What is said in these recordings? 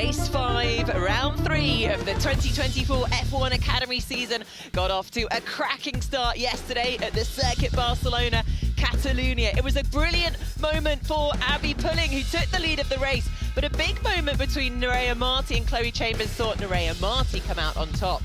Race 5, round 3 of the 2024 F1 Academy season got off to a cracking start yesterday at the Circuit Barcelona, Catalonia. It was a brilliant moment for Abby Pulling, who took the lead of the race, but a big moment between Nerea Marti and Chloe Chambers saw Nerea Marti come out on top.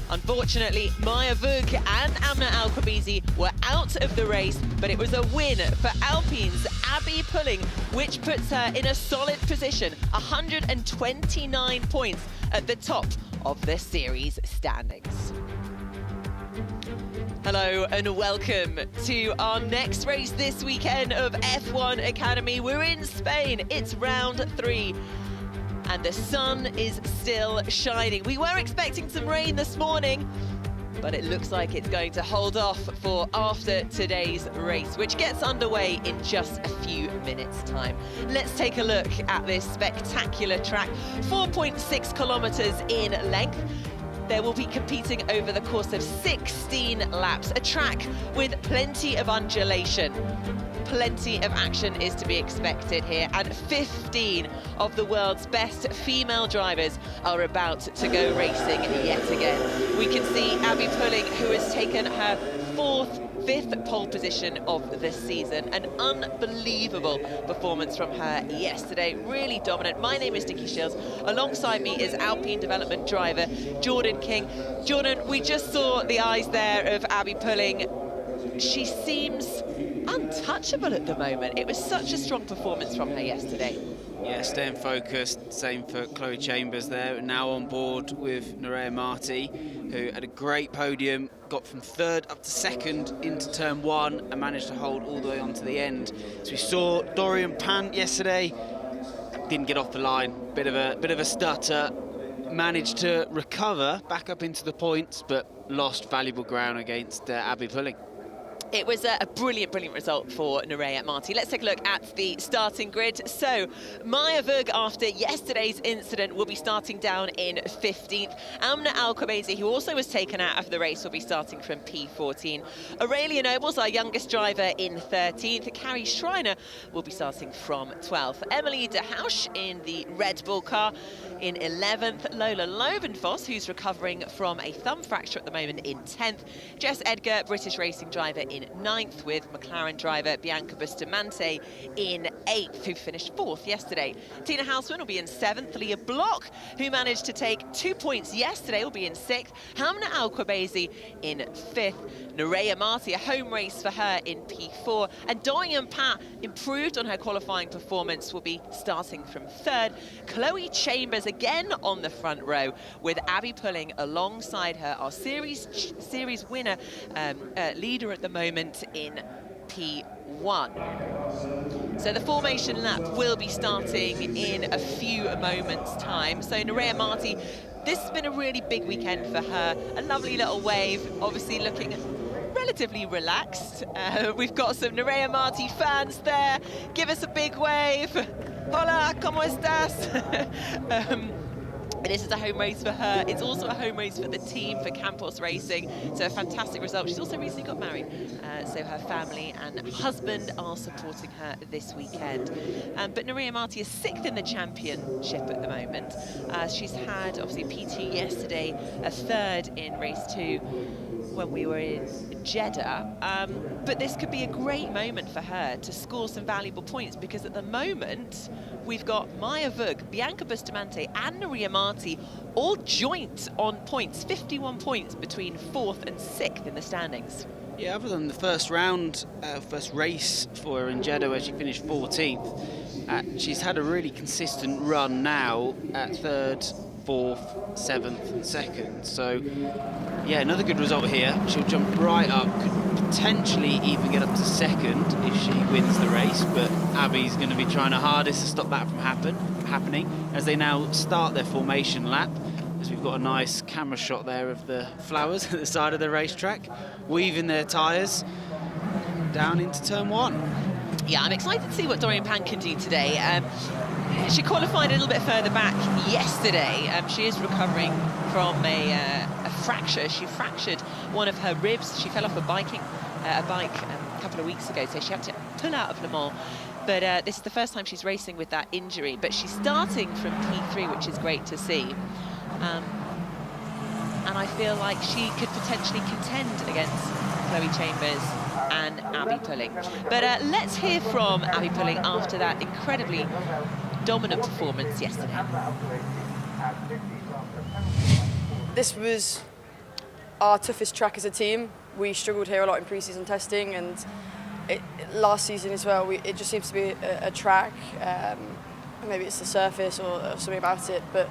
Unfortunately, Maya Vug and Amna Alquabizi were out of the race, but it was a win for Alpine's Abby Pulling, which puts her in a solid position, 129 points at the top of the series standings. Hello and welcome to our next race this weekend of F1 Academy. We're in Spain, it's round 3. And the sun is still shining. We were expecting some rain this morning, but it looks like it's going to hold off for after today's race, which gets underway in just a few minutes' time. Let's take a look at this spectacular track, 4.6 kilometers in length. They will be competing over the course of 16 laps, a track with plenty of undulation. Plenty of action is to be expected here, and 15 of the world's best female drivers are about to go racing yet again. We can see Abby Pulling, who has taken her fifth pole position of this season. An unbelievable performance from her yesterday, really dominant. My name is Nikki Shields. Alongside me is Alpine development driver Jordan King. Jordan, we just saw the eyes there of Abby Pulling. She seems untouchable at the moment. It was such a strong performance from her yesterday. Yeah, staying focused. Same for Chloe Chambers there, now on board with Nerea Marti, who had a great podium, got from third up to second into turn 1 and managed to hold all the way on to the end. So we saw Dorian Pant yesterday, didn't get off the line, bit of a stutter, managed to recover back up into the points, but lost valuable ground against Abby Pulling. It was a brilliant result for Nerea Marti. Let's take a look at the starting grid. So, Maya Vug, after yesterday's incident, will be starting down in 15th. Amna Alquabizi, who also was taken out of the race, will be starting from P14. Aurelia Nobles, our youngest driver, in 13th. Carrie Schreiner will be starting from 12th. Emily de Hausch in the Red Bull car in 11th. Lola Lovenfoss, who's recovering from a thumb fracture at the moment, in 10th. Jess Edgar, British racing driver, in 9th, with McLaren driver Bianca Bustamante in 8th, who finished 4th yesterday. Tina Houseman will be in 7th. Leah Block, who managed to take 2 points yesterday, will be in 6th. Hamna Alquabizi in 5th. Nerea Marti, a home race for her, in P4. And Dorian Pant, improved on her qualifying performance, will be starting from 3rd. Chloe Chambers again on the front row, with Abby Pulling alongside her, our series winner, leader at the moment, in P1. So the formation lap will be starting in a few moments' time. So Nerea Marti, this has been a really big weekend for her. A lovely little wave, obviously looking relatively relaxed. We've got some Nerea Marti fans there. Give us a big wave. Hola, ¿cómo estás? This is a home race for her. It's also a home race for the team, for Campos Racing. So a fantastic result. She's also recently got married. So her family and husband are supporting her this weekend. But Nerea Marti is 6th in the championship at the moment. She's had, obviously, PT yesterday, a 3rd in race 2 when we were in Jeddah. But this could be a great moment for her to score some valuable points, because at the moment, we've got Maya Vug, Bianca Bustamante and Nerea Marti all joint on points, 51 points between 4th and 6th in the standings. Yeah, other than the first round, first race for her in Jeddah, where she finished 14th, she's had a really consistent run now at 3rd, 4th, 7th and 2nd. So, yeah, another good result here. She'll jump right up, could potentially even get up to 2nd if she wins the race, but Abby's going to be trying her hardest to stop that from happening as they now start their formation lap, as we've got a nice camera shot there of the flowers at the side of the racetrack, weaving their tyres down into turn 1. Yeah, I'm excited to see what Dorian Pant can do today. She qualified a little bit further back yesterday. She is recovering from a fracture. She fractured one of her ribs. She fell off a bike a couple of weeks ago, so she had to pull out of Le Mans. But this is the first time she's racing with that injury, but she's starting from P3, which is great to see. And I feel like she could potentially contend against Chloe Chambers and Abby Pulling. But let's hear from Abby Pulling after that incredibly dominant performance yesterday. This was our toughest track as a team. We struggled here a lot in pre-season testing, and last season as well, it just seems to be a track. Maybe it's the surface or something about it, but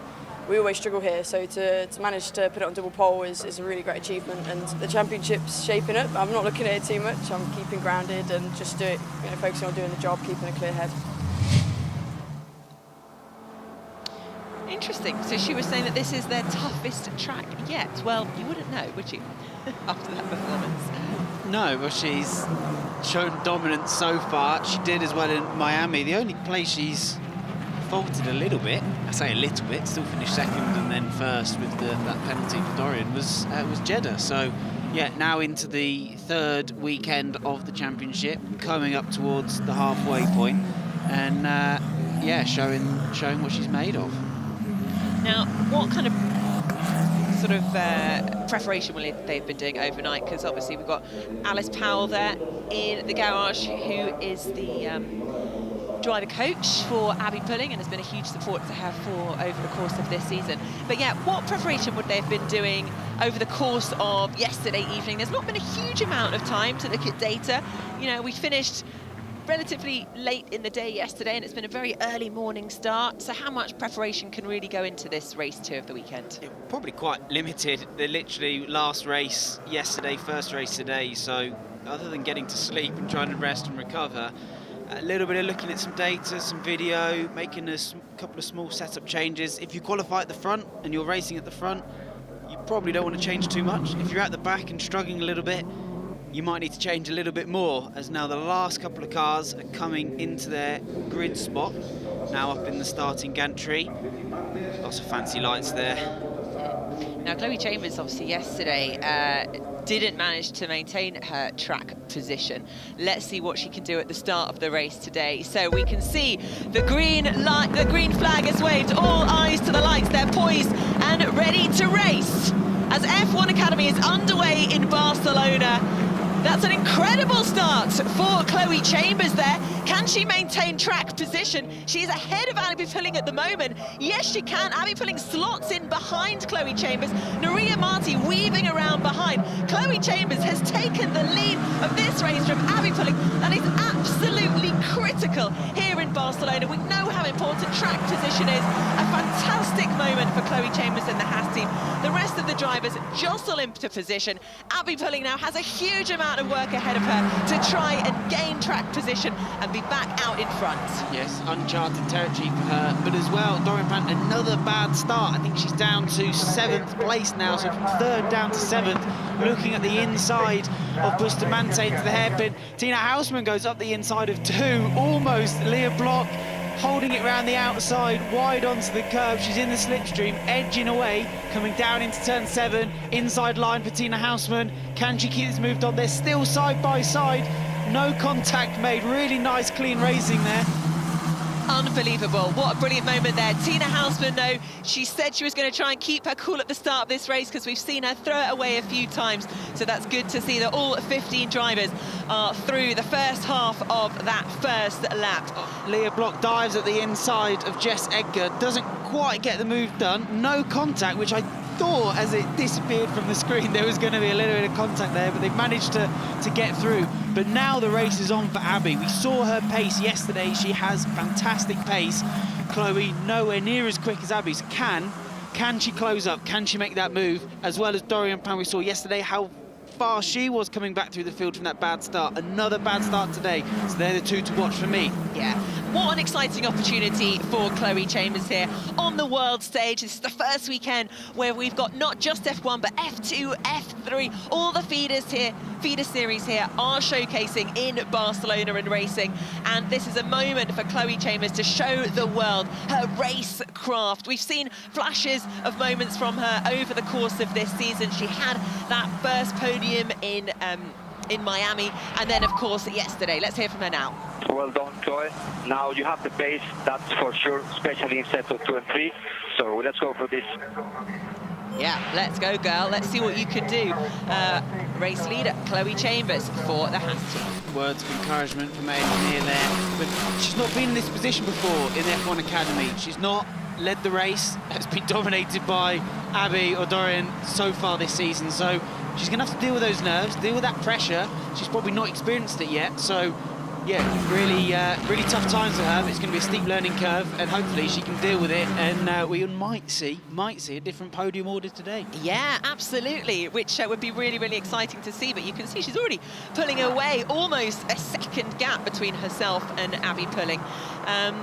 we always struggle here. So to manage to put it on double pole is a really great achievement, and the championship's shaping up. I'm not looking at it too much. I'm keeping grounded and just focusing on doing the job, keeping a clear head. Interesting. So she was saying that this is their toughest track yet. Well, you wouldn't know, would you, after that performance? No, well, she's shown dominance so far. She did as well in Miami. The only place she's faltered a little bit, I say a little bit, still finished second and then first with that penalty for Dorian, was Jeddah. So, yeah, now into the third weekend of the championship, coming up towards the halfway point, and yeah, showing what she's made of. Now, what kind of sort of preparation will they've been doing overnight? Because obviously we've got Alice Powell there in the garage, who is the driver coach for Abby Pulling and has been a huge support to her for over the course of this season. But yeah, what preparation would they have been doing over the course of yesterday evening? There's not been a huge amount of time to look at data. You know, we finished relatively late in the day yesterday, and it's been a very early morning start. So how much preparation can really go into this race 2 of the weekend? Probably quite limited. They're literally last race yesterday, first race today. So other than getting to sleep and trying to rest and recover, a little bit of looking at some data, some video, making a couple of small setup changes. If you qualify at the front and you're racing at the front, you probably don't want to change too much. If you're at the back and struggling a little bit, you might need to change a little bit more, as now the last couple of cars are coming into their grid spot, now up in the starting gantry. Lots of fancy lights there. Now, Chloe Chambers, obviously, yesterday didn't manage to maintain her track position. Let's see what she can do at the start of the race today. So we can see the green light, the green flag is waved. All eyes to the lights. They're poised and ready to race as F1 Academy is underway in Barcelona. That's an incredible start for Chloe Chambers there. Can she maintain track position? She's ahead of Abby Pulling at the moment. Yes, she can. Abby Pulling slots in behind Chloe Chambers. Nuria Marti weaving around behind. Chloe Chambers has taken the lead of this race from Abby Pulling. That is absolutely critical here in Barcelona. We know how important track position is. A fantastic moment for Chloe Chambers and the Haas team. The rest of the drivers jostle into position. Abby Pulling now has a huge amount of work ahead of her to try and gain track position and be back out in front. Yes, uncharted territory for her, but as well, Dorian Pant, another bad start. I think she's down to 7th place now, so from 3rd down to 7th, looking at the inside of Bustamante into the hairpin. Tina Hausmann goes up the inside of 2, almost. Leah Block holding it round the outside, wide onto the curb. She's in the slipstream, edging away, coming down into turn 7. Inside line for Tina Hausmann. Can she keep this moved on? They're still side by side. No contact made. Really nice, clean racing there. Unbelievable. What a brilliant moment there. Tina Hausmann, though, she said she was going to try and keep her cool at the start of this race because we've seen her throw it away a few times. So that's good to see that all 15 drivers are through the first half of that first lap. Leah Block dives at the inside of Jess Edgar. Doesn't quite get the move done. No contact, which I thought as it disappeared from the screen there was going to be a little bit of contact there, but they've managed to get through. But now the race is on for Abby. We saw her pace yesterday. She has fantastic pace. Chloe nowhere near as quick as Abby's. Can she close up? Can she make that move? As well as Dorian Pan, we saw yesterday how fast she was coming back through the field from that bad start. Another bad start today. So they're the two to watch for me. Yeah, what an exciting opportunity for Chloe Chambers here on the world stage. This is the first weekend where we've got not just F1 but F2, F3, all the feeder series here are showcasing in Barcelona and racing, and this is a moment for Chloe Chambers to show the world her race craft. We've seen flashes of moments from her over the course of this season. She had that first podium in in Miami, and then, of course, yesterday. Let's hear from her now. Well done, Chloe. Now you have the pace, that's for sure, especially in sets of 2 and 3. So let's go for this. Yeah, let's go, girl. Let's see what you can do. Race leader, Chloe Chambers for the Haas team. Words of encouragement from Aiden Neal there. But she's not been in this position before in the F1 Academy. She's not led the race. Has been dominated by Abby or Dorian so far this season. So she's going to have to deal with those nerves, deal with that pressure. She's probably not experienced it yet. So, yeah, really tough times for her. It's going to be a steep learning curve, and hopefully she can deal with it. And we might see a different podium order today. Yeah, absolutely, which would be really exciting to see. But you can see she's already pulling away, almost a second gap between herself and Abby Pulling.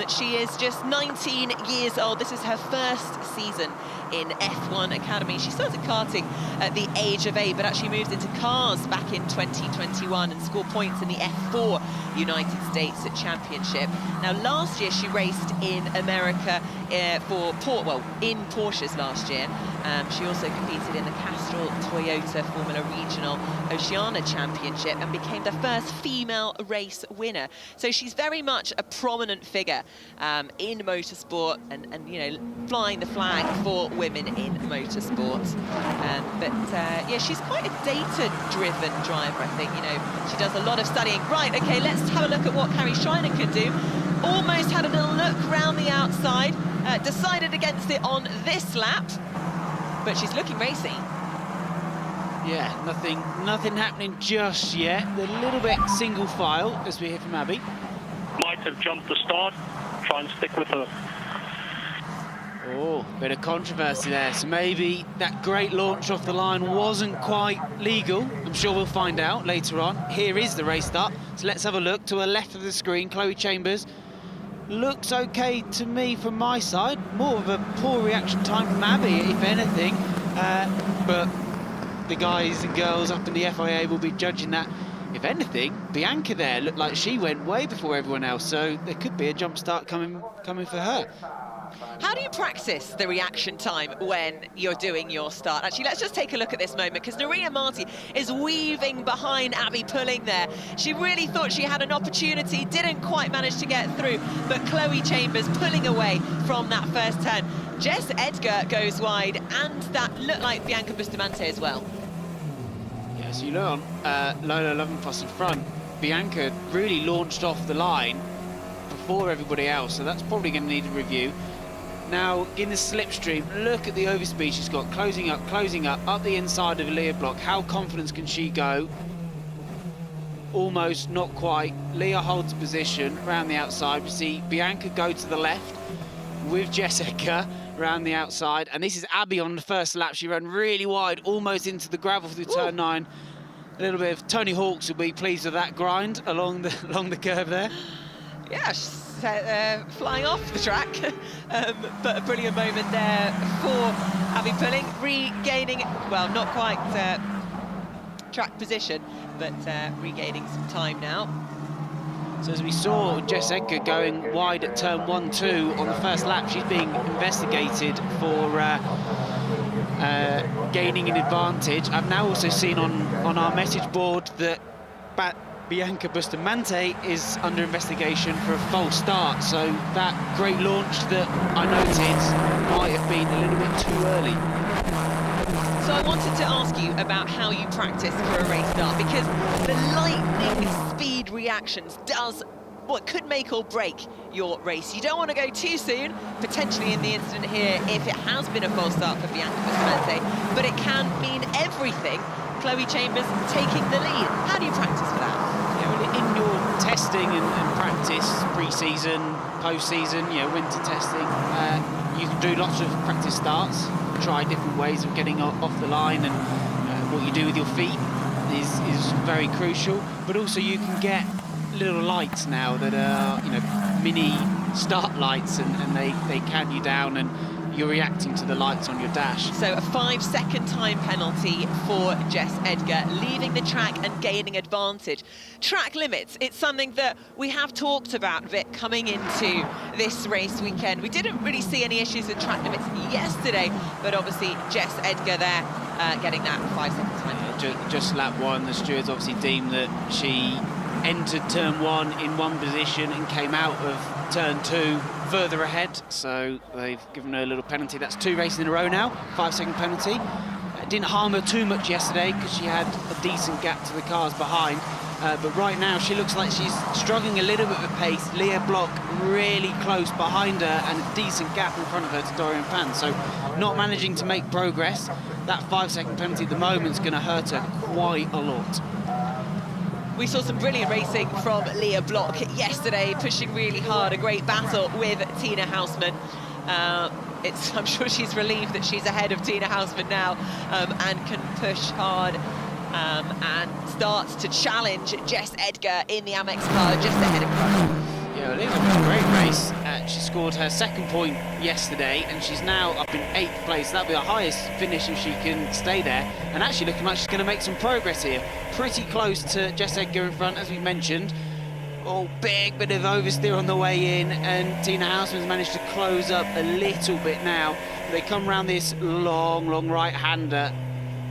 She is just 19 years old. This is her first season in F1 Academy. She started karting at the age of 8, but actually moved into cars back in 2021 and scored points in the F4 United States Championship. Now, last year she raced in America in Porsches last year. She also competed in the Castrol Toyota Formula Regional Oceania Championship and became the first female race winner. So she's very much a prominent figure in motorsport and you know, flying the flag for women in motorsport. Yeah, she's quite a data-driven driver, I think. You know, she does a lot of studying. Right, okay, let's have a look at what Carrie Schreiner can do. Almost had a little look round the outside, decided against it on this lap, but she's looking racy. Yeah, nothing happening just yet. A little bit single file, as we hear from Abby. Might have jumped the start, try and stick with her. Oh, bit of controversy there. So maybe that great launch off the line wasn't quite legal. I'm sure we'll find out later on. Here is the race start. So let's have a look to her left of the screen. Chloe Chambers looks okay to me from my side. More of a poor reaction time from Abby, if anything. But the guys and girls up in the FIA will be judging that. If anything, Bianca there looked like she went way before everyone else. So there could be a jump start coming for her. How do you practice the reaction time when you're doing your start? Actually, let's just take a look at this moment, because Nuria Marti is weaving behind Abby Pulling there. She really thought she had an opportunity, didn't quite manage to get through, but Chloe Chambers pulling away from that first turn. Jess Edgar goes wide, and that looked like Bianca Bustamante as well. Yeah, so you learn Lola Lovenfoss in front. Bianca really launched off the line before everybody else, so that's probably going to need a review. Now, in the slipstream, look at the overspeed she's got, closing up the inside of Leah Block. How confident can she go? Almost, not quite. Leah holds position around the outside. We see Bianca go to the left with Jessica around the outside. And this is Abby on the first lap. She ran really wide, almost into the gravel through turn 9. A little bit of Tony Hawks will be pleased with that grind along the curve there. Yeah, flying off the track, but a brilliant moment there for Abby Pulling, regaining, well, not quite track position, but regaining some time now. So as we saw Jess Edgar going wide at turn 1-2 on the first lap, she's being investigated for gaining an advantage. I've now also seen on our message board that Bianca Bustamante is under investigation for a false start, so that great launch that I noted might have been a little bit too early. So I wanted to ask you about how you practice for a race start, because the lightning speed reactions could make or break your race. You don't want to go too soon, potentially in the incident here, if it has been a false start for Bianca Bustamante, but it can mean everything. Chloe Chambers taking the lead. How do you practice for that? In your testing and practice, pre-season, post-season, winter testing, you can do lots of practice starts, try different ways of getting off the line, and what you do with your feet is very crucial. But also you can get little lights now that are mini start lights, and they count you down, and you're reacting to the lights on your dash. So a 5-second time penalty for Jess Edgar, leaving the track and gaining advantage. Track limits, it's something that we have talked about a bit coming into this race weekend. We didn't really see any issues with track limits yesterday, but obviously Jess Edgar there getting that 5-second time penalty. just lap 1. The stewards obviously deemed that she entered turn 1 in one position and came out of turn 2 further ahead, so they've given her a little penalty. That's 2 races in a row now, 5-second penalty. It didn't harm her too much yesterday because she had a decent gap to the cars behind, but right now she looks like she's struggling a little bit with pace. Leah Block really close behind her and a decent gap in front of her to Dorian Pan, so not managing to make progress. That 5-second penalty at the moment is going to hurt her quite a lot. We saw some brilliant racing from Leah Block yesterday, pushing really hard, a great battle with Tina Houseman. I'm sure she's relieved that she's ahead of Tina Houseman now, and can push hard and starts to challenge Jess Edgar in the Amex car just ahead of her. Yeah, well, it was a great race. She scored her 2nd point yesterday, and she's now up in 8th place. That'll be her highest finish if she can stay there. And actually looking like she's going to make some progress here. Pretty close to Jess Edgar in front, as we mentioned. Oh, big bit of oversteer on the way in, and Tina Houseman's managed to close up a little bit now. They come around this long right-hander.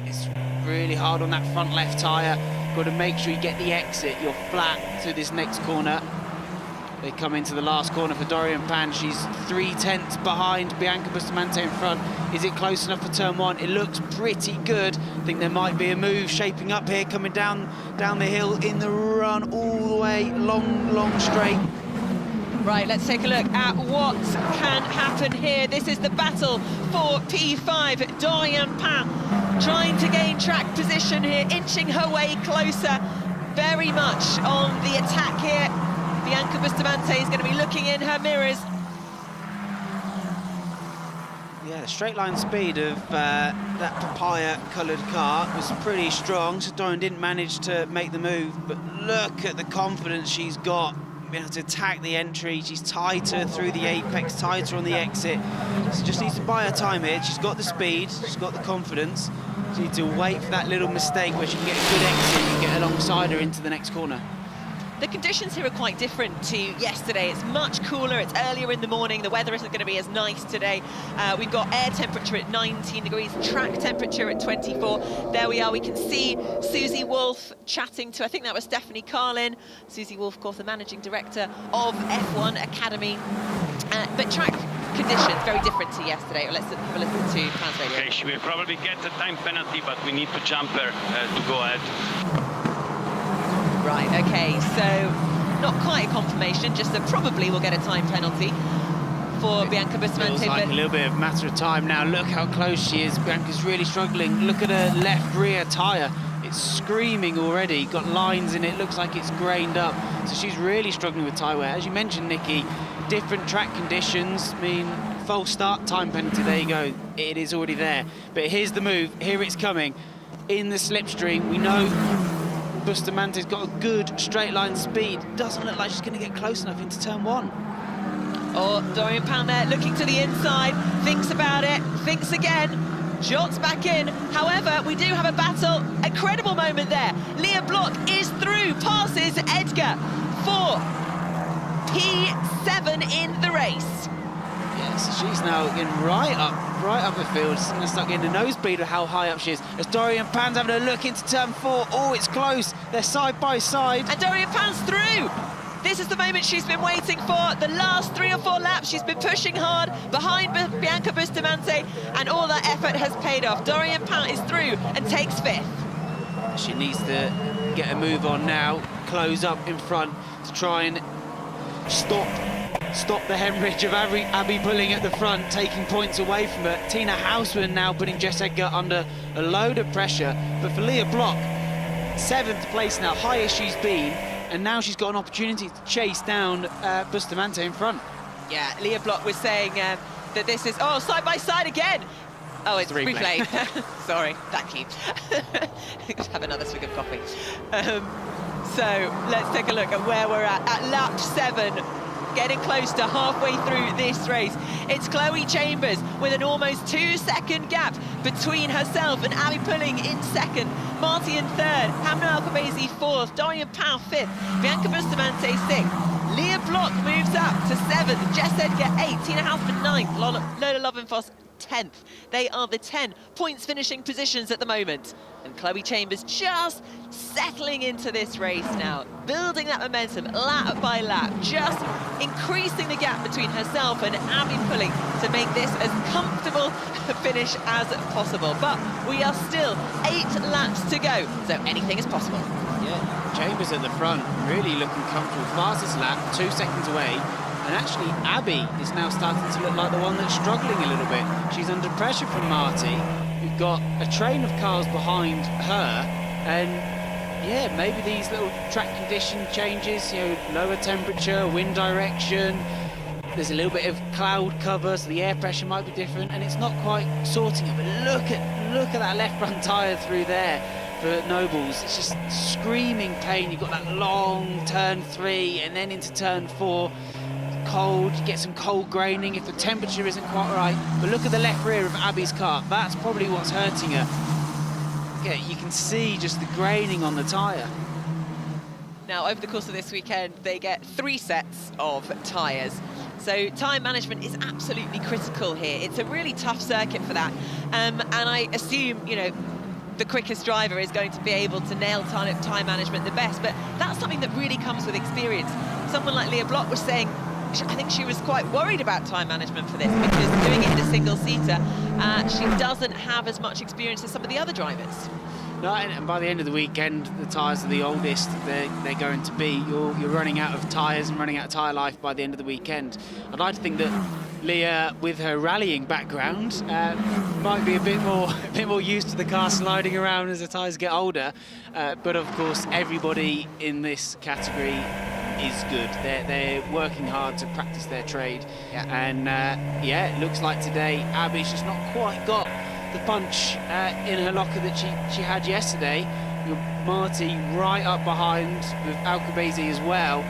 It's really hard on that front left tyre. Got to make sure you get the exit. You're flat to this next corner. They come into the last corner for Dorian Pan. She's 3/10 behind Bianca Bustamante in front. Is it close enough for turn 1? It looks pretty good. I think there might be a move shaping up here, coming down the hill in the run all the way, long straight. Right, let's take a look at what can happen here. This is the battle for P5. Dorian Pan trying to gain track position here, inching her way closer, very much on the attack here. Bianca Bustamante is going to be looking in her mirrors. Yeah, the straight line speed of that papaya-coloured car was pretty strong, so Dorian didn't manage to make the move, but look at the confidence she's got, being able to attack the entry. She's tighter through the apex, tighter on the exit. She just needs to buy her time here. She's got the speed, she's got the confidence. She needs to wait for that little mistake where she can get a good exit and get alongside her into the next corner. The conditions here are quite different to yesterday. It's much cooler, it's earlier in the morning, the weather isn't going to be as nice today. We've got air temperature at 19 degrees, track temperature at 24. There we are, we can see Susie Wolff chatting to, I think that was Stephanie Carlin. Susie Wolff, of course, the managing director of F1 Academy. But track conditions, very different to yesterday. Let's have a listen to Trans Radio. Okay, she will probably get a time penalty, but we need to jump her to go ahead. Right, okay, so not quite a confirmation, just that probably we'll get a time penalty for Bianca Bustamante. Feels like a little bit of matter of time now. Look how close she is. Bianca's really struggling. Look at her left rear tyre. It's screaming already. Got lines in it. Looks like it's grained up. So she's really struggling with tyre wear. As you mentioned, Nikki, different track conditions mean false start time penalty. There you go. It is already there. But here's the move. Here it's coming. In the slipstream, we know Bustamante's got a good straight line speed. Doesn't look like she's going to get close enough into turn 1. Oh, Dorian Pan there looking to the inside, thinks about it, thinks again, jots back in. However, we do have a battle, a credible moment there. Leah Block is through, passes Edgar for P7 in the race. Yeah, so she's now getting right up the field. She's going to start getting a nosebleed of how high up she is. As Dorian Pan's having a look into turn 4. Oh, it's close. They're side by side. And Dorian Pan's through. This is the moment she's been waiting for. The last 3 or 4 laps, she's been pushing hard behind Bianca Bustamante, and all that effort has paid off. Dorian Pan is through and takes 5th. She needs to get a move on now, close up in front to try and stop the hemorrhage of Abby pulling at the front, taking points away from her. Tina Houseman now putting Jess Edgar under a load of pressure. But for Leah Block, 7th place now, highest she's been, and now she's got an opportunity to chase down Bustamante in front. Yeah, Leah Block was saying that this is, oh, side by side again. Oh, it's replay. Sorry, thank you. Let's have another swig of coffee. So let's take a look at where we're at lap 7. Getting close to halfway through this race. It's Chloe Chambers with an almost 2-second gap between herself and Abby Pulling in 2nd, Marty in 3rd, Hamna Alcabezi 4th, Dorian Powell 5th, Bianca Bustamante 6th, Leah Block moves up to 7th, Jess Edgar 8th, Tina Houseman 9th, Lola Lovenfoss 10th. They are the 10 points finishing positions at the moment. And Chloe Chambers just settling into this race now, building that momentum lap by lap, just increasing the gap between herself and Abby Pulling to make this as comfortable a finish as possible. But we are still 8 laps to go, so anything is possible. Yeah, Chambers at the front, really looking comfortable. Fastest lap, 2 seconds away. And actually, Abby is now starting to look like the one that's struggling a little bit. She's under pressure from Marty. We've got a train of cars behind her. And yeah, maybe these little track condition changes, you know, lower temperature, wind direction. There's a little bit of cloud cover, so the air pressure might be different. And it's not quite sorting it. But look at that left front tyre through there for Nobles. It's just screaming pain. You've got that long turn 3 and then into turn 4. Cold, you get some cold graining if the temperature isn't quite right. But look at the left rear of Abby's car. That's probably what's hurting her. Yeah, you can see just the graining on the tyre. Now, over the course of this weekend, they get 3 sets of tyres. So time management is absolutely critical here. It's a really tough circuit for that. And I assume, you know, the quickest driver is going to be able to nail time management the best. But that's something that really comes with experience. Someone like Leah Block was saying, I think she was quite worried about time management for this because doing it in a single-seater, she doesn't have as much experience as some of the other drivers. No, and by the end of the weekend, the tyres are the oldest they're going to be. You're running out of tyres and running out of tyre life by the end of the weekend. I'd like to think that Leah, with her rallying background, might be a bit more used to the car sliding around as the tyres get older. But of course, everybody in this category is good. They're working hard to practice their trade. Yeah. And yeah, it looks like today Abby's just not quite got the punch in her locker that she had yesterday. Marty right up behind with Alcabezi as well.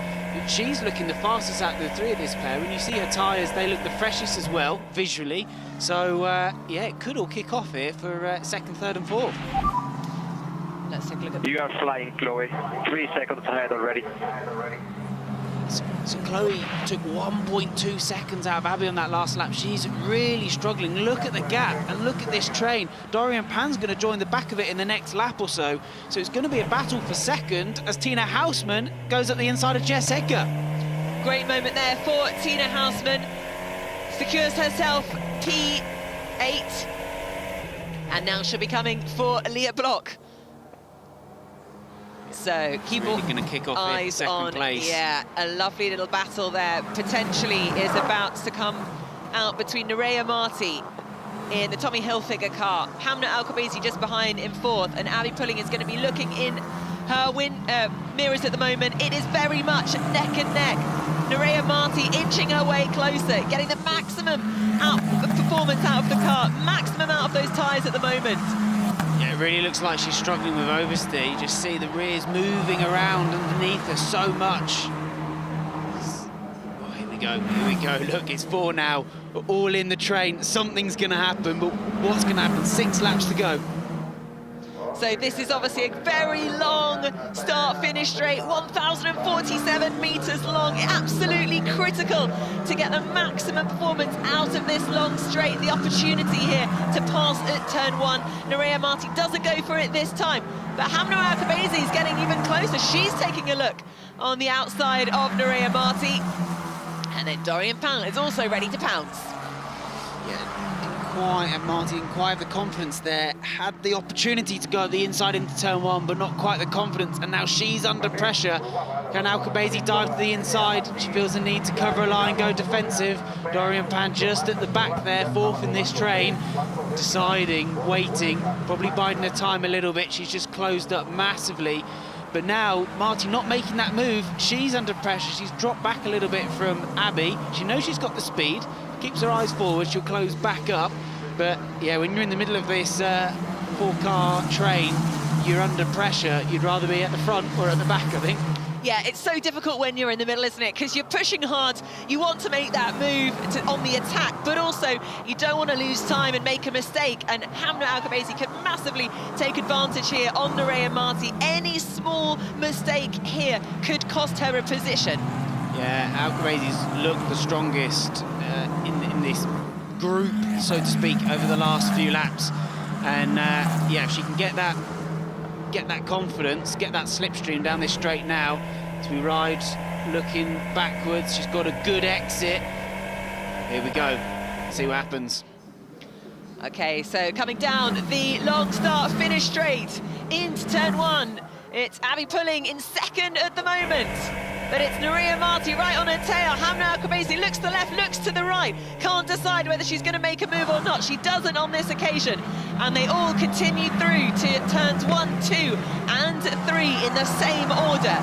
She's looking the fastest out of the 3 of this pair. When you see her tyres, they look the freshest as well, visually. So, yeah, it could all kick off here for 2nd, 3rd and 4th. Let's take a look at... You are flying, Chloe. 3 seconds ahead already. So Chloe took 1.2 seconds out of Abby on that last lap. She's really struggling. Look at the gap and look at this train. Dorian Pan's going to join the back of it in the next lap or so. So it's going to be a battle for 2nd as Tina Hausman goes up the inside of Jess Edgar. Great moment there for Tina Hausman. Secures herself P8. And now she'll be coming for Leah Block. So keep really going to kick off eyes in 2nd on, place. Yeah, a lovely little battle there potentially is about to come out between Nerea Marti in the Tommy Hilfiger car, Hamna Alcabezi just behind in 4th, and Abby Pulling is going to be looking in her mirrors at the moment. It is very much neck and neck. Nerea Marti inching her way closer, getting the maximum performance out of the car, maximum out of those tyres at the moment. Yeah, it really looks like she's struggling with oversteer. You just see the rears moving around underneath her so much. Oh, here we go. Look, it's 4 now. We're all in the train. Something's going to happen, but what's going to happen? 6 laps to go. So this is obviously a very long start-finish straight, 1,047 metres long, absolutely critical to get the maximum performance out of this long straight. The opportunity here to pass at turn 1. Nerea Marti doesn't go for it this time, but Hamna Alcabezi is getting even closer. She's taking a look on the outside of Nerea Marti. And then Dorian Pan is also ready to pounce. And Marty didn't quite have the confidence there. Had the opportunity to go the inside into turn 1, but not quite the confidence. And now she's under pressure. Can Alcabezi dive to the inside? She feels the need to cover a line, go defensive. Dorian Pan just at the back there, 4th in this train. Deciding, waiting, probably biding her time a little bit. She's just closed up massively. But now, Marty not making that move. She's under pressure. She's dropped back a little bit from Abby. She knows she's got the speed. Keeps her eyes forward. She'll close back up. But yeah, when you're in the middle of this 4-car train, you're under pressure. You'd rather be at the front or at the back, I think. Yeah, it's so difficult when you're in the middle, isn't it? Because you're pushing hard, you want to make that move on the attack, but also you don't want to lose time and make a mistake. And Hamna Alcabezi could massively take advantage here on Nerea Marti. Any small mistake here could cost her a position. Yeah, Alcabezi's looked the strongest in this group, so to speak, over the last few laps. And yeah, if she can get that confidence, get that slipstream down this straight now, as we ride looking backwards, she's got a good exit. Here we go, see what happens. Okay, so coming down the long start finish straight into turn 1. It's Abby Pulling in second at the moment, but it's Nuria Marti right on her tail. Hamna Alkhabasi looks to the left, looks to the right, can't decide whether she's going to make a move or not. She doesn't on this occasion, and they all continue through to turns 1, 2 and 3 in the same order.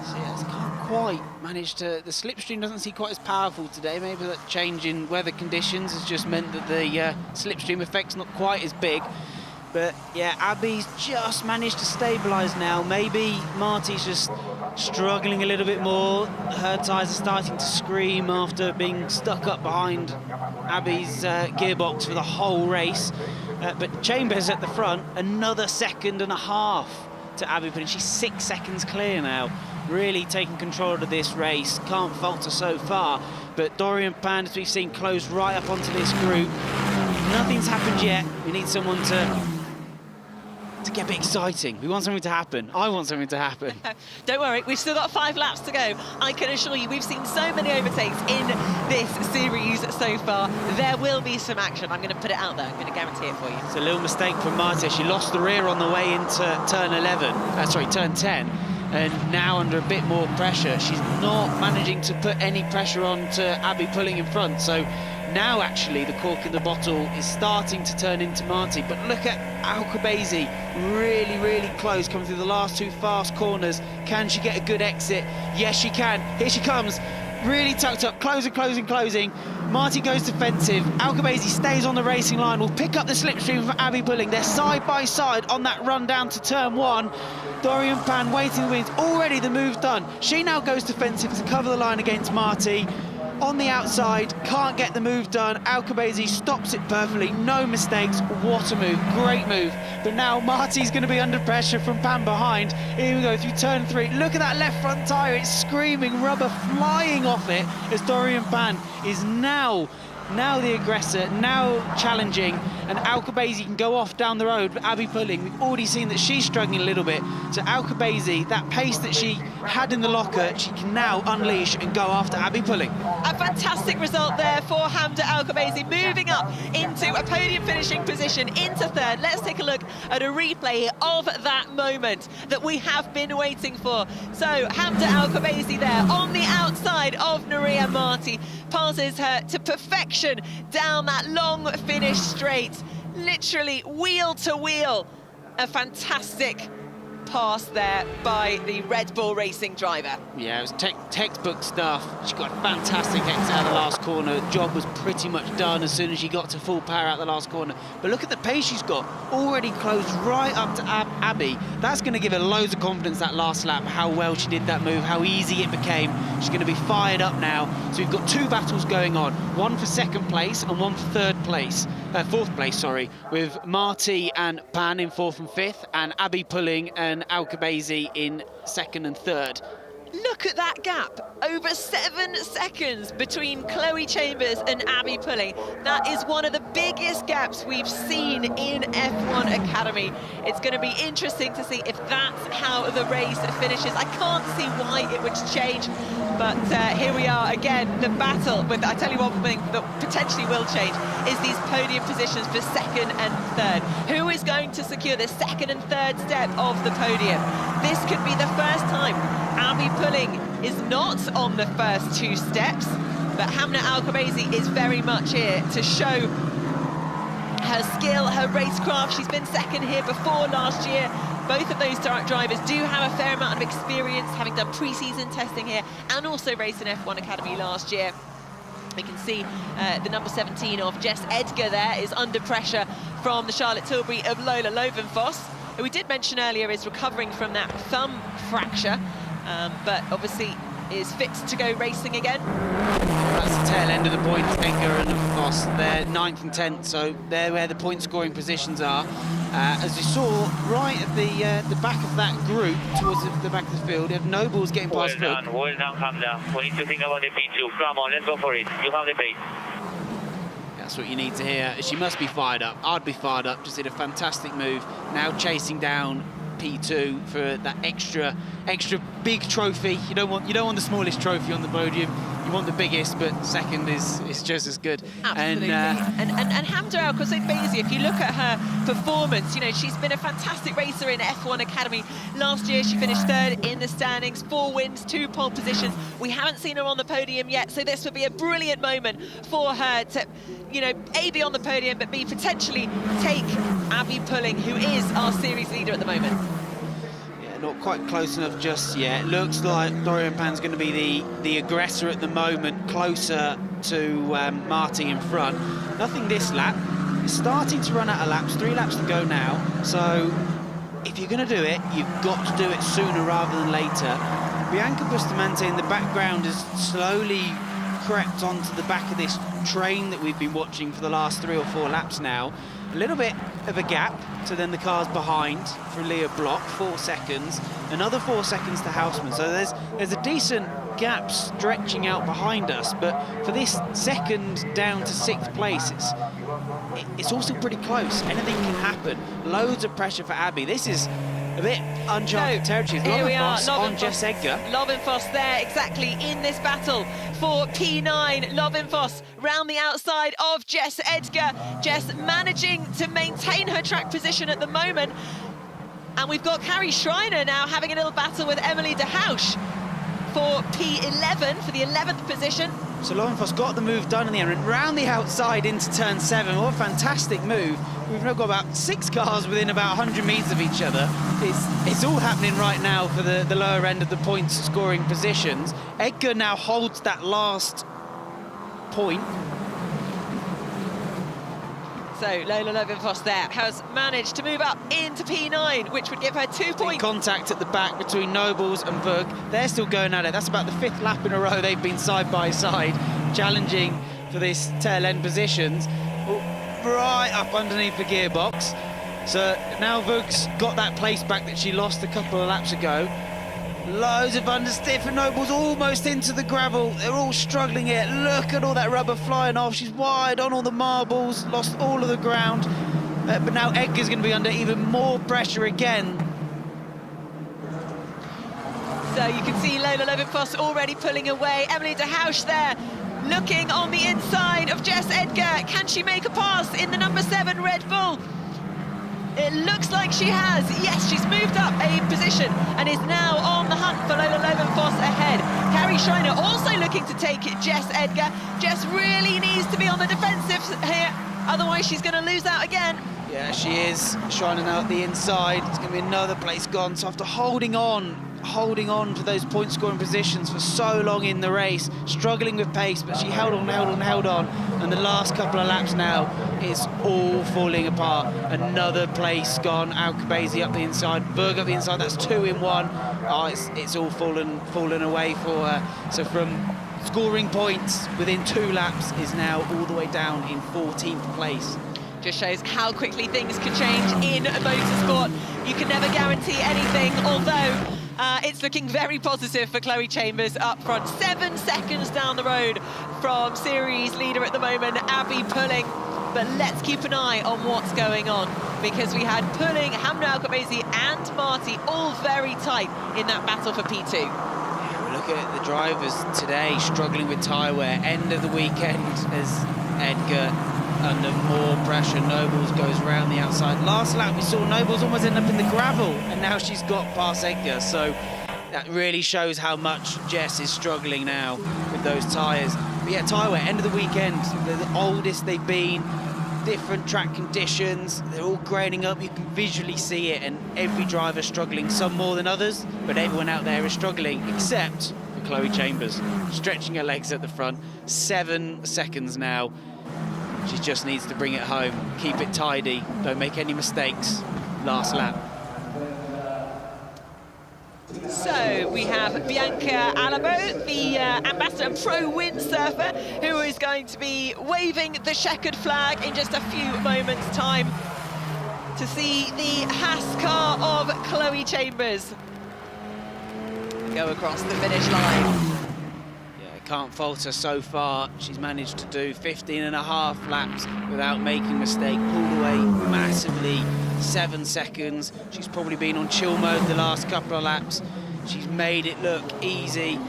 So yeah, it's can't quite manage to, the slipstream doesn't seem quite as powerful today. Maybe that change in weather conditions has just meant that the slipstream effect's not quite as big. But yeah, Abby's just managed to stabilise now. Maybe Marty's just struggling a little bit more. Her tyres are starting to scream after being stuck up behind Abby's gearbox for the whole race. But Chambers at the front, another 2.5 seconds to Abby Pulling. She's 6 seconds clear now. Really taking control of this race. Can't falter so far. But Dorian Pan, as we've seen, closed right up onto this group. Nothing's happened yet. We need someone to get a bit exciting. We want something to happen. I want something to happen. Don't worry, we've still got 5 laps to go. I can assure you, we've seen so many overtakes in this series so far. There will be some action. I'm going to put it out there. I'm going to guarantee it for you. It's a little mistake from Marta. She lost the rear on the way into turn 10. And now under a bit more pressure, she's not managing to put any pressure on to Abby Pulling in front. So now actually the cork in the bottle is starting to turn into Marty. But look at Alkhabasi, really, really close, coming through the last 2 fast corners. Can she get a good exit? Yes, she can. Here she comes. Really tucked up, closing. Marty goes defensive. Alkhabasi stays on the racing line, will pick up the slipstream for Abby Pulling. They're side by side on that run down to turn 1. Dorian Pan waiting the wings. Already the move done. She now goes defensive to cover the line against Marty. On the outside, can't get the move done. Alkhabasi stops it perfectly, no mistakes. What a move, great move. But now Marty's going to be under pressure from Pan behind. Here we go through turn 3. Look at that left front tyre, it's screaming, rubber flying off it as Dorian Pan is now the aggressor, now challenging, and Alkhabasi can go off down the road. But Abby Pulling, we've already seen that she's struggling a little bit. So Alkhabasi, that pace that she had in the locker, she can now unleash and go after Abby Pulling. A fantastic result there for Hamda Alkhabasi, moving up into a podium finishing position into 3rd. Let's take a look at a replay of that moment that we have been waiting for. So Hamda Alkhabasi there on the outside of Nuria Marti, passes her to perfection down that long finish straight, literally wheel to wheel. A fantastic pass there by the Red Bull Racing driver. Yeah, it was textbook stuff. She got a fantastic exit out of the last corner. The job was pretty much done as soon as she got to full power out the last corner. But look at the pace she's got. Already closed right up to Abby. That's going to give her loads of confidence that last lap, how well she did that move, how easy it became. She's going to be fired up now. So we've got 2 battles going on. One for 2nd place and one for 4th place, with Marty and Pan in 4th and 5th, and Abby Pulling and Alkhabasi in 2nd and 3rd. Look at that gap, over 7 seconds between Chloe Chambers and Abby Pulling. That is one of the biggest gaps we've seen in F1 Academy. It's going to be interesting to see if that's how the race finishes. I can't see why it would change, but here we are again, the battle. But I tell you one thing that potentially will change is these podium positions for 2nd and 3rd. Who is going to secure the 2nd and 3rd step of the podium? This could be the first time Abby Pulling is not on the first 2 steps, but Hamna Alkhabasi is very much here to show her skill, her racecraft. She's been 2nd here before last year. Both of those drivers do have a fair amount of experience, having done pre-season testing here and also raced in F1 Academy last year. We can see the number 17 of Jess Edgar there is under pressure from the Charlotte Tilbury of Lola Lovenfoss, who we did mention earlier is recovering from that thumb fracture, but obviously is fit to go racing again. That's the tail end of the points. Edgar and Foss, they're 9th and 10th, so they're where the point scoring positions are. As you saw, right at the back of that group, towards the back of the field, you have Nobles getting past Vug. Well done, calm down. We need to think about the P2. Come on, let's go for it. You have the pace. That's what you need to hear. She must be fired up. I'd be fired up. Just did a fantastic move. Now chasing down P2 for that extra big trophy. You don't want the smallest trophy on the podium. You want the biggest, but second is just as good. Absolutely. And Hamza Al Qasaibazi, if you look at her performance, you know, she's been a fantastic racer in F1 Academy. Last year, she finished third in the standings, 4 wins, 2 pole positions. We haven't seen her on the podium yet, so this would be a brilliant moment for her to, you know, A, be on the podium, but B, potentially take Abby Pulling, who is our series leader at the moment. Not quite close enough just yet. Looks like Dorian Pan's going to be the aggressor at the moment, closer to Marty in front. Nothing this lap. It's starting to run out of laps, 3 laps to go now. So if you're going to do it, you've got to do it sooner rather than later. Bianca Bustamante in the background has slowly crept onto the back of this train that we've been watching for the last 3 or 4 laps now. A little bit of a gap to then the cars behind for Leah Block, 4 seconds. Another 4 seconds to Houseman. So there's a decent gap stretching out behind us, but for this second down to 6th place, it's also pretty close. Anything can happen. Loads of pressure for Abby. This is a bit uncharted territory. Here we are, on Jess Edgar. Lovenfoss there, exactly, in this battle for P9. Lovenfoss round the outside of Jess Edgar. Jess managing to maintain her track position at the moment. And we've got Carrie Schreiner now having a little battle with Emily de Hausch for P11, for the 11th position. So Lovenfoss got the move done in the end, and round the outside into turn 7. What a fantastic move. We've now got about 6 cars within about 100 metres of each other. It's all happening right now for the lower end of the points scoring positions. Edgar now holds that last point. So Lola Lovenfoss there has managed to move up into P9, which would give her 2 points. Contact at the back between Nobles and Vug. They're still going at it. That's about the 5th lap in a row they've been side by side, challenging for this tail end positions. Right up underneath the gearbox. So now Vug's got that place back that she lost a couple of laps ago. Loads of understeer for Nobles, almost into the gravel. They're all struggling here. Look at all that rubber flying off. She's wide on all the marbles, lost all of the ground. But now Edgar's going to be under even more pressure again. So you can see Lola Lovenfoss already pulling away. Emily de Hausch there, looking on the inside of Jess Edgar. Can she make a pass in the number 7 Red Bull? It looks like she has. Yes, she's moved up a position and is now on the hunt for Lola Lovenfoss ahead. Carrie Schreiner also looking to take Jess Edgar. Jess really needs to be on the defensive here, otherwise she's going to lose out again. Yeah, she is. Schreiner now at the inside. It's going to be another place gone. So after holding on to those point scoring positions for so long in the race, struggling with pace, but she held on, and the last couple of laps now, it's all falling apart. Another place gone. Alcabazi up the inside, Vug up the inside. That's 2 in 1. Oh, it's all fallen away for her. So from scoring points within 2 laps is now all the way down in 14th place. Just shows how quickly things can change in motorsport. You can never guarantee anything, although it's looking very positive for Chloe Chambers up front. 7 seconds down the road from series leader at the moment, Abby Pulling. But let's keep an eye on what's going on, because we had Pulling, Hamna Alcabazi and Marty all very tight in that battle for P2. Yeah, we look at the drivers today struggling with tyre wear. End of the weekend as Edgar under more pressure. Nobles goes round the outside. Last lap we saw Nobles almost end up in the gravel, and now she's got past Edgar. So that really shows how much Jess is struggling now with those tyres. But yeah, tyre wear, end of the weekend, they're the oldest they've been, different track conditions, they're all graining up, you can visually see it, and every driver struggling, some more than others, but everyone out there is struggling, except for Chloe Chambers, stretching her legs at the front. 7 seconds now. She just needs to bring it home, keep it tidy, don't make any mistakes. Last lap. So we have Bianca Alamo, the ambassador and pro windsurfer, who is going to be waving the checkered flag in just a few moments' time. to see the Haas car of Chloe Chambers go across the finish line. Can't fault her so far. She's managed to do 15.5 laps without making a mistake. Pulled away massively, 7 seconds. She's probably been on chill mode the last couple of laps. She's made it look easy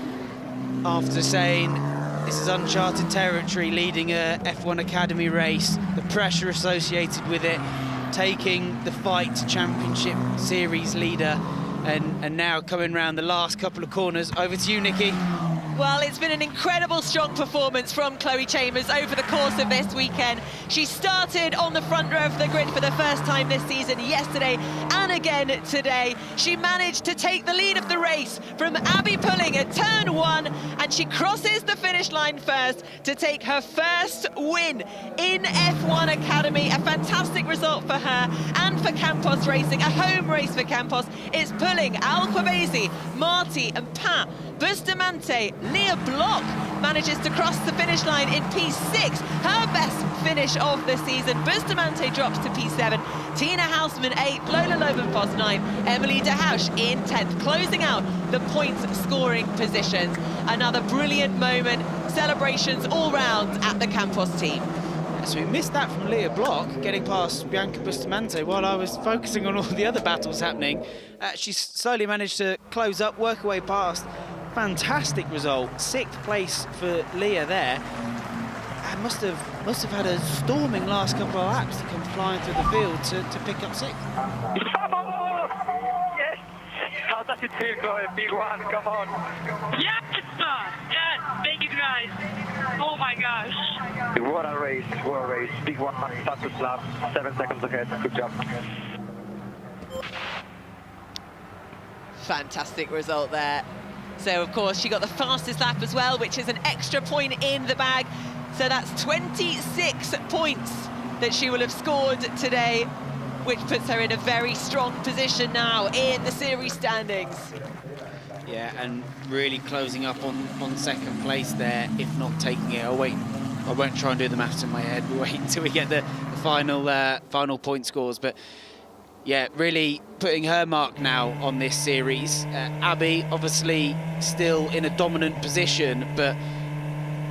after saying this is uncharted territory, leading a F1 Academy race, the pressure associated with it, taking the fight to Championship Series leader, and now coming round the last couple of corners. Over to you, Nikki. Well, it's been an incredible strong performance from Chloe Chambers over the course of this weekend. She started on the front row of the grid for the first time this season yesterday and again today. She managed to take the lead of the race from Abby Pulling at turn 1, and she crosses the finish line first to take her first win in F1 Academy. A fantastic result for her and for Campos Racing, a home race for Campos. It's Pulling, Alquabazi, Marti and Pat Bustamante. Leah Block manages to cross the finish line in P6, her best finish of the season. Bustamante drops to P7, Tina Hausman 8, Lola Lovenfoss 9, Emily De Hausch in 10th, closing out the points scoring positions. Another brilliant moment, celebrations all round at the Campos team. So we missed that from Leah Block, getting past Bianca Bustamante while I was focusing on all the other battles happening. She slowly managed to close up, work her way past. Fantastic result, 6th place for Leah there. I must have had a storming last couple of laps to come flying through the field to pick up 6th. Yes! How does it feel, Chloe? Big one, come on. Yes! Yes! Thank you, guys. Oh my gosh. What a race, what a race. Big one, fastest lap, 7 seconds ahead. Good job. Fantastic result there. So, of course, she got the fastest lap as well, which is an extra point in the bag. So that's 26 points that she will have scored today, which puts her in a very strong position now in the series standings. Yeah, and really closing up on second place there, if not taking it. I won't try and do the maths in my head. We'll wait until we get the final point scores. But yeah, really putting her mark now on this series. Abby, obviously, still in a dominant position, but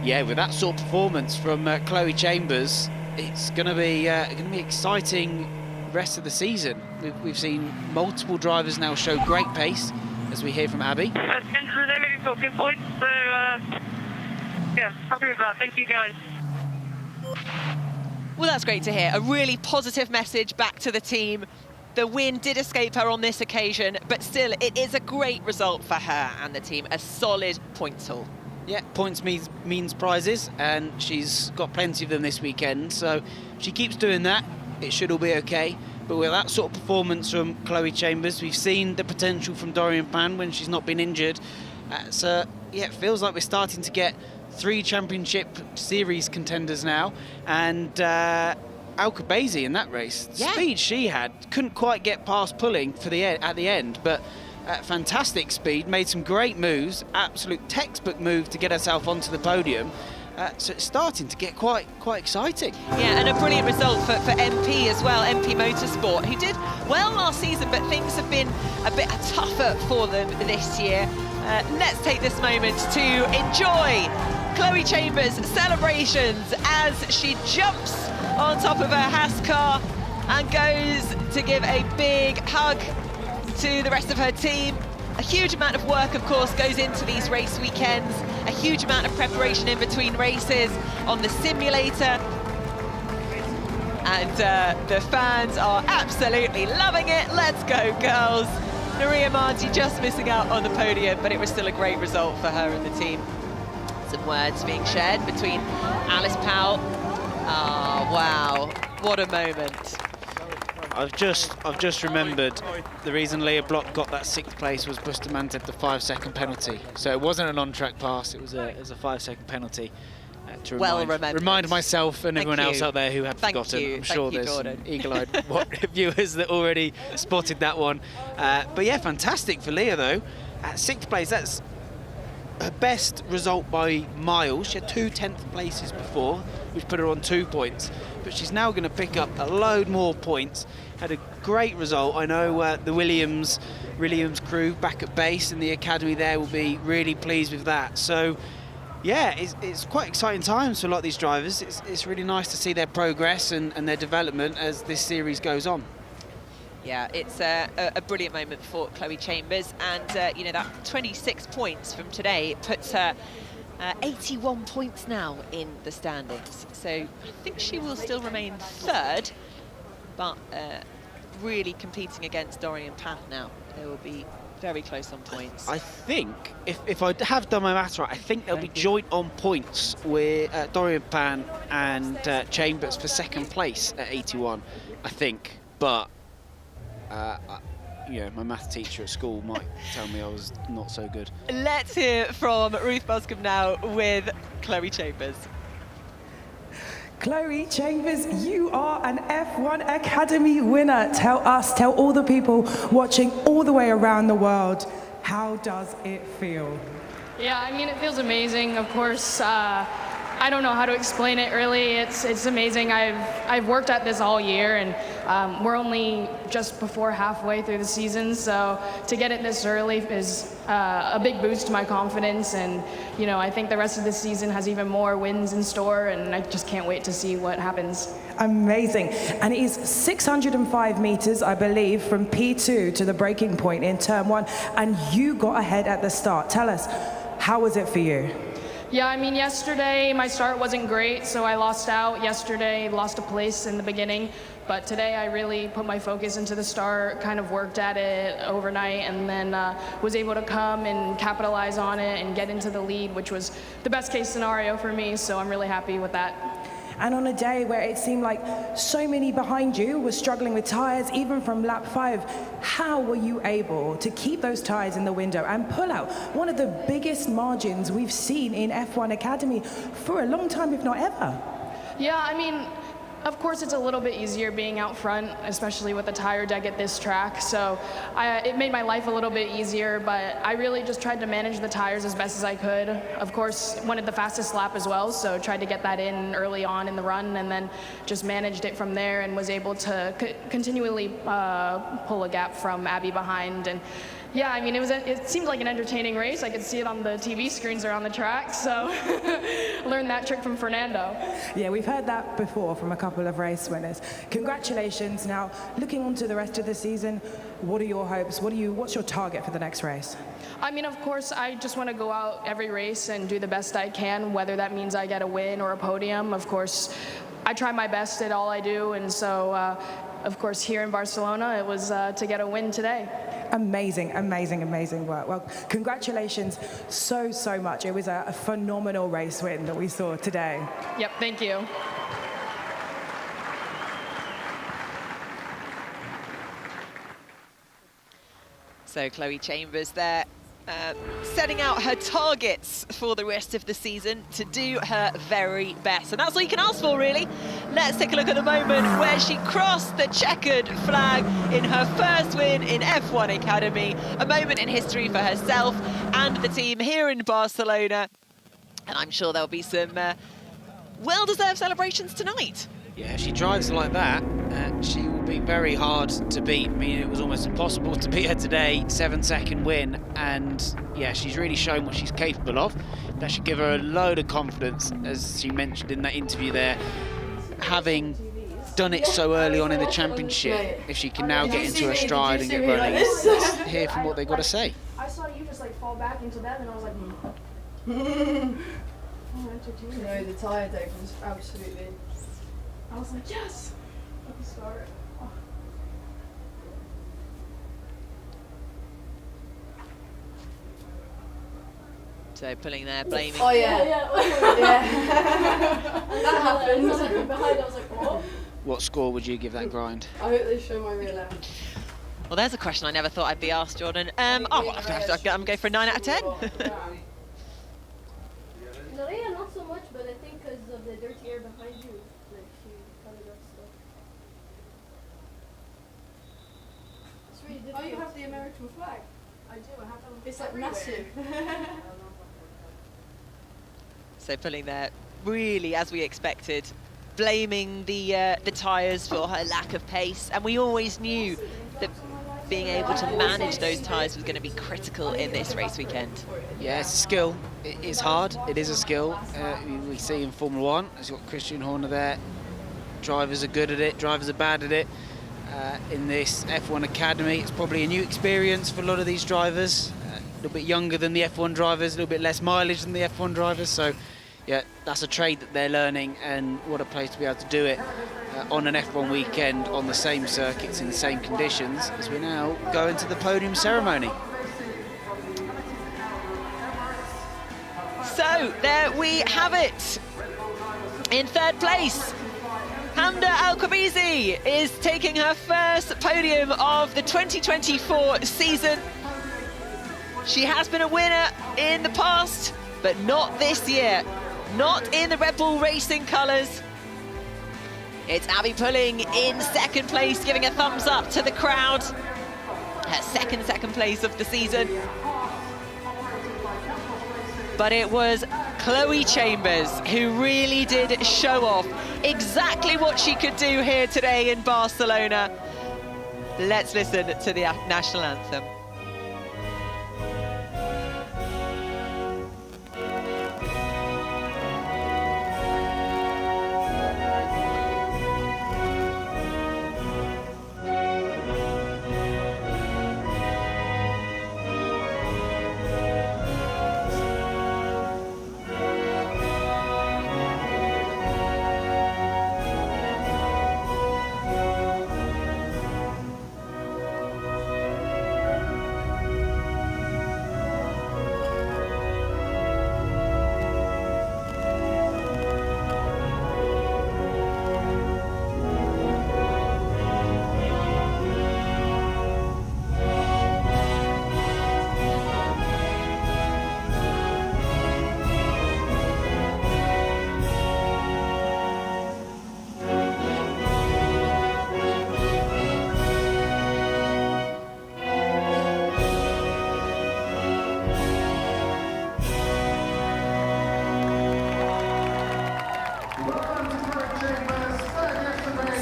yeah, with that sort of performance from Chloe Chambers, it's going to be exciting rest of the season. We've seen multiple drivers now show great pace, as we hear from Abby. That's really for good points, so yeah, happy with that. Thank you, guys. Well, that's great to hear. A really positive message back to the team. The win did escape her on this occasion, but still, it is a great result for her and the team. A solid points haul. Yeah, points means prizes, and she's got plenty of them this weekend. So if she keeps doing that, it should all be okay. But with that sort of performance from Chloe Chambers, we've seen the potential from Dorian Pan when she's not been injured. So yeah, it feels like we're starting to get 3 Championship Series contenders now, and Alquabazi in that race. The speed she had, couldn't quite get past Pulling for at the end, but fantastic speed, made some great moves, absolute textbook move to get herself onto the podium. So it's starting to get quite exciting. Yeah, and a brilliant result for MP as well, MP Motorsport, who did well last season, but things have been a bit tougher for them this year. Let's take this moment to enjoy Chloe Chambers' celebrations as she jumps on top of her Haas car and goes to give a big hug to the rest of her team. A huge amount of work, of course, goes into these race weekends, a huge amount of preparation in between races on the simulator. And the fans are absolutely loving it. Let's go, girls. Maria Marti just missing out on the podium, but it was still a great result for her and the team. Some words being shared between Alice Powell. Ah, wow, what a moment. I've just remembered the reason Leah Block got that 6th place was Bustamante had the 5-second penalty. So it wasn't an on-track pass, it was a 5-second penalty. To remind myself and everyone else out there who had forgotten. I'm sure there's some eagle-eyed viewers that already spotted that one. But yeah, fantastic for Leah though. At 6th place, that's her best result by miles. She had 2 10th places before, which put her on 2 points. But she's now going to pick up a load more points. Had a great result. I know the Williams crew back at base in the academy there will be really pleased with that. So, yeah, it's quite exciting times for a lot of these drivers. It's really nice to see their progress and their development as this series goes on. Yeah, it's a brilliant moment for Chloe Chambers, and you know, that 26 points from today puts her 81 points now in the standings. So I think she will still remain third, but really competing against Dorian Path now. They will be very close on points. I think, if I have done my maths right, I think they'll be joint on points with Dorian Pan and Chambers for second place at 81, I think. But, you know, my math teacher at school might tell me I was not so good. Let's hear from Ruth Boscombe now with Chloe Chambers. Chloe Chambers, you are an F1 Academy winner. Tell all the people watching all the way around the world, how does it feel? Yeah, I mean, it feels amazing. Of course, I don't know how to explain it really. It's amazing. I've worked at this all year, and we're only just before halfway through the season, so to get it this early is a big boost to my confidence, and you know, I think the rest of the season has even more wins in store, and I just can't wait to see what happens. Amazing. And it is 605 meters, I believe, from P2 to the breaking point in turn 1, and you got ahead at the start. Tell us, how was it for you? Yeah, I mean, yesterday my start wasn't great, so I lost out yesterday, lost a place in the beginning. But today I really put my focus into the start, kind of worked at it overnight, and then was able to come and capitalize on it and get into the lead, which was the best case scenario for me, so I'm really happy with that. And on a day where it seemed like so many behind you were struggling with tyres, even from lap 5, how were you able to keep those tyres in the window and pull out one of the biggest margins we've seen in F1 Academy for a long time, if not ever? Yeah, I mean, of course it's a little bit easier being out front, especially with the tire deck at this track, so it made my life a little bit easier, but I really just tried to manage the tires as best as I could. Of course, wanted the fastest lap as well, so tried to get that in early on in the run, and then just managed it from there and was able to continually pull a gap from Abby behind. And yeah, I mean, it seemed like an entertaining race. I could see it on the TV screens around the track, so learned that trick from Fernando. Yeah, we've heard that before from a couple of race winners. Congratulations. Now, looking on to the rest of the season, what are your hopes? What's your target for the next race? I mean, of course, I just want to go out every race and do the best I can, whether that means I get a win or a podium. Of course, I try my best at all I do, and so, of course, here in Barcelona, it was to get a win today. Amazing, amazing, amazing work. Well, congratulations so much. It was a phenomenal race win that we saw today. Yep, thank you. So Chloe Chambers there, setting out her targets for the rest of the season to do her very best. And that's all you can ask for, really. Let's take a look at the moment where she crossed the checkered flag in her first win in F1 Academy. A moment in history for herself and the team here in Barcelona. And I'm sure there'll be some well-deserved celebrations tonight. Yeah, if she drives like that, she will be very hard to beat. I mean, it was almost impossible to beat her today. 7-second win, and yeah, she's really shown what she's capable of. That should give her a load of confidence, as she mentioned in that interview there, having done it so early on in the championship. If she can now get into her stride and get running, let's hear from what they've got to say. I saw you just like fall back into them, and I was like, No, the tyre deck was absolutely... I was like, yes, at the start. Oh. So pulling there, blaming. Oh yeah. Yeah. That happened. Behind, I was like, oh. What score would you give that grind? I hope they show my real end. Well, there's a question I never thought I'd be asked, Jordan. I'm going for a 9 out of 10. Norea, not so much, but I think because of the dirty air behind you, like she covered up stuff. It's really difficult. Oh, you have the American flag? I do. I have them. It's like everywhere. massive. So pulling there, really, as we expected, blaming the tyres for her lack of pace. And we always knew that being able to manage those tyres was going to be critical in this race weekend. Yeah, it's a skill. It is hard. It is a skill. We see in Formula 1, there's got Christian Horner there. Drivers are good at it, drivers are bad at it. In this F1 Academy, it's probably a new experience for a lot of these drivers. A little bit younger than the F1 drivers, a little bit less mileage than the F1 drivers. So, yeah, that's a trade that they're learning, and what a place to be able to do it on an F1 weekend on the same circuits in the same conditions as we now go into the podium ceremony. So there we have it. In third place, Hamda Al-Khabizi is taking her first podium of the 2024 season. She has been a winner in the past, but not this year. Not in the Red Bull Racing colours. It's Abby Pulling in second place, giving a thumbs up to the crowd. Her second place of the season. But it was Chloe Chambers who really did show off exactly what she could do here today in Barcelona. Let's listen to the national anthem.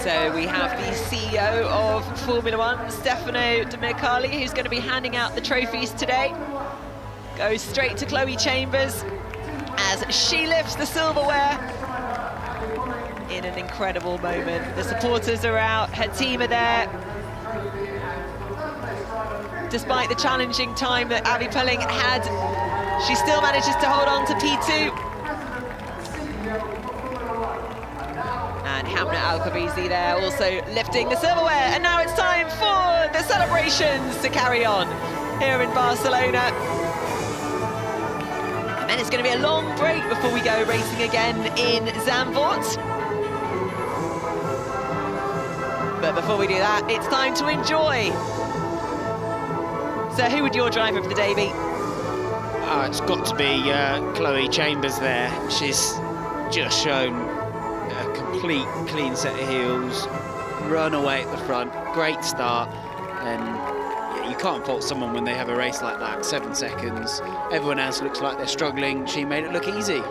So we have the CEO of Formula One, Stefano Domenicali, who's going to be handing out the trophies today. Goes straight to Chloe Chambers as she lifts the silverware in an incredible moment. The supporters are out, her team are there. Despite the challenging time that Abby Pulling had, she still manages to hold on to P2. And Hamna Al-Khabizi there also lifting the silverware. And now it's time for the celebrations to carry on here in Barcelona. And then it's going to be a long break before we go racing again in Zandvoort. But before we do that, it's time to enjoy. So who would your driver of the day be? It's got to be Chloe Chambers there. She's just shown a complete clean set of heels, run away at the front, great start, and yeah, you can't fault someone when they have a race like that. 7 seconds, everyone else looks like they're struggling. She made it look easy.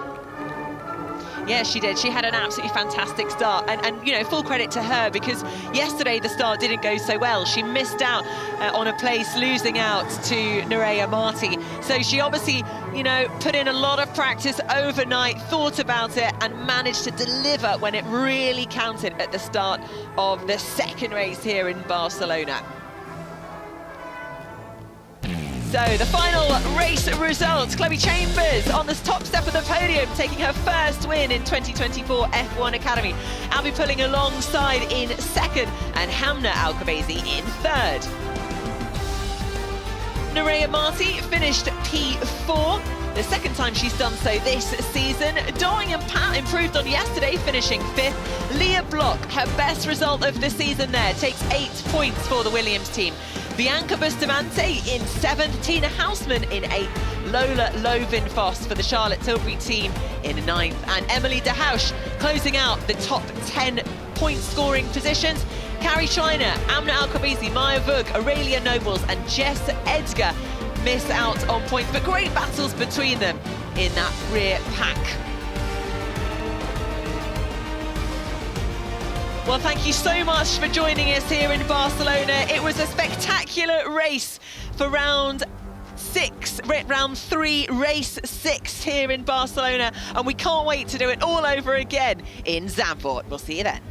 Yeah, she did. She had an absolutely fantastic start, and you know, full credit to her, because yesterday the start didn't go so well. She missed out on a place, losing out to Nerea Marti. So she obviously, you know, put in a lot of practice overnight, thought about it, and managed to deliver when it really counted at the start of the second race here in Barcelona. So the final race results, Chloe Chambers on the top step of the podium, taking her first win in 2024 F1 Academy. Abby Pulling alongside in second, and Hamna Al-Khabizi in third. Nerea Marti finished P4, the second time she's done so this season. Doring and Pat improved on yesterday, finishing 5th. Leah Block, her best result of the season there, takes 8 points for the Williams team. Bianca Bustamante in 7th, Tina Hausman in 8th, Lola Lovin-Foss for the Charlotte Tilbury team in 9th, and Emily De Hausch closing out the top 10 point scoring positions. Carrie Schreiner, Amna Al-Khabizi, Maya Vug, Aurelia Nobles and Jess Edgar miss out on points, but great battles between them in that rear pack. Well, thank you so much for joining us here in Barcelona. It was a spectacular race for round 3, race 6 here in Barcelona, and we can't wait to do it all over again in Zandvoort. We'll see you then.